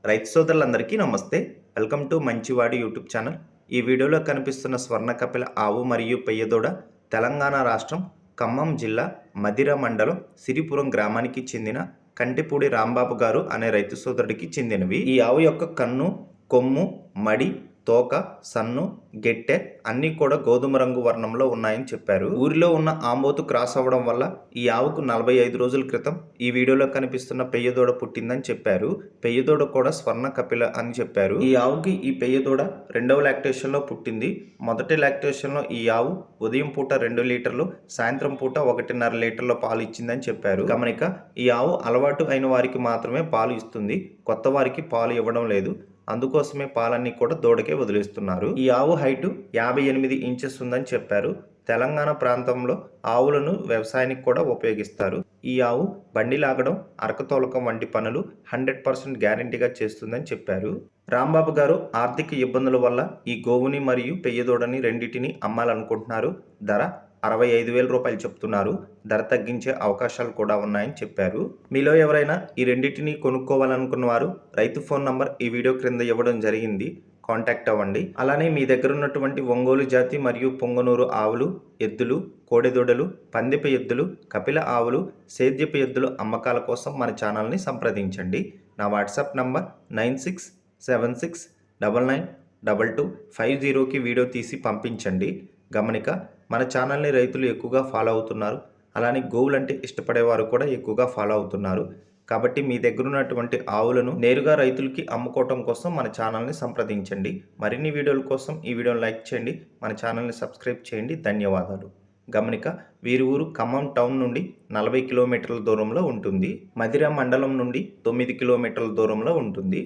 రైతు సోదరులందరికీ నమస్తే. వెల్కమ్ టు మంచివాడి యూట్యూబ్ ఛానల్. ఈ వీడియోలో కనిపిస్తున్న స్వర్ణ కపిల ఆవు మరియు పెయ్యదూడ తెలంగాణ రాష్ట్రం ఖమ్మం జిల్లా మదిర మండలం సిరిపురం గ్రామానికి చెందిన కంటిపూడి రాంబాబు గారు అనే రైతు సోదరుడికి చెందినవి. ఈ ఆవు యొక్క కన్ను, కొమ్ము, మడి, తోక, సన్ను, గెట్టె అన్నీ కూడా గోధుమ రంగు వర్ణంలో ఉన్నాయని చెప్పారు. ఊరిలో ఉన్న ఆంబోతు క్రాస్ అవ్వడం వల్ల ఈ ఆవుకు 45 రోజుల క్రితం ఈ వీడియోలో కనిపిస్తున్న పెయ్యదూడ పుట్టిందని చెప్పారు. పెయ్యదూడ కూడా స్వర్ణ కపిల అని చెప్పారు. ఈ ఆవుకి ఈ పెయ్యదూడ రెండవ లాక్టేషన్ లో పుట్టింది. మొదటి లాక్టేషన్ లో ఈ ఆవు ఉదయం పూట 2 లీటర్లు, సాయంత్రం పూట 1.5 లీటర్ల పాలు ఇచ్చిందని చెప్పారు. గమనిక, ఈ ఆవు అలవాటు అయిన వారికి మాత్రమే పాలు ఇస్తుంది, కొత్త వారికి పాలు ఇవ్వడం లేదు. అందుకోసమే పాలన్నీ కూడా దూడకే వదిలేస్తున్నారు. ఈ ఆవు హైట్ 58 ఇంచెస్ ఉందని చెప్పారు. తెలంగాణ ప్రాంతంలో ఆవులను వ్యవసాయానికి కూడా ఉపయోగిస్తారు. ఈ ఆవు బండి లాగడం, అరకతోలకం వంటి పనులు 100% గ్యారంటీగా చేస్తుందని చెప్పారు. రాంబాబు గారు ఆర్థిక ఇబ్బందుల వల్ల ఈ గోవుని మరియు పెయ్యదూడని రెండింటిని అమ్మాలనుకుంటున్నారు. ధర 65,000 రూపాయలు చెప్తున్నారు. ధర తగ్గించే అవకాశాలు కూడా ఉన్నాయని చెప్పారు. మీలో ఎవరైనా ఈ రెండింటిని కొనుక్కోవాలనుకున్న వారు రైతు ఫోన్ నంబర్ ఈ వీడియో క్రింద ఇవ్వడం జరిగింది, కాంటాక్ట్ అవ్వండి. అలానే మీ దగ్గర ఉన్నటువంటి ఒంగోలు జాతి మరియు పొంగనూరు ఆవులు, ఎద్దులు, కోడెదూడలు, పందిప ఎద్దులు, కపిల ఆవులు, సేద్యపు ఎద్దులు అమ్మకాల కోసం మన ఛానల్ని సంప్రదించండి. నా వాట్సాప్ నంబర్ 9676992250కి వీడియో తీసి పంపించండి. గమనిక, మన ఛానల్ని రైతులు ఎక్కువగా ఫాలో అవుతున్నారు. అలానే గోవులంటే ఇష్టపడేవారు కూడా ఎక్కువగా ఫాలో అవుతున్నారు. కాబట్టి మీ దగ్గర ఉన్నటువంటి ఆవులను నేరుగా రైతులకి అమ్ముకోవటం కోసం మన ఛానల్ని సంప్రదించండి. మరిన్ని వీడియోల కోసం ఈ వీడియోని లైక్ చేయండి, మన ఛానల్ని సబ్స్క్రైబ్ చేయండి. ధన్యవాదాలు. గమనిక, వీరి ఊరు ఖమ్మం టౌన్ నుండి 40 కిలోమీటర్ల దూరంలో ఉంటుంది. మదిర మండలం నుండి 9 కిలోమీటర్ల దూరంలో ఉంటుంది.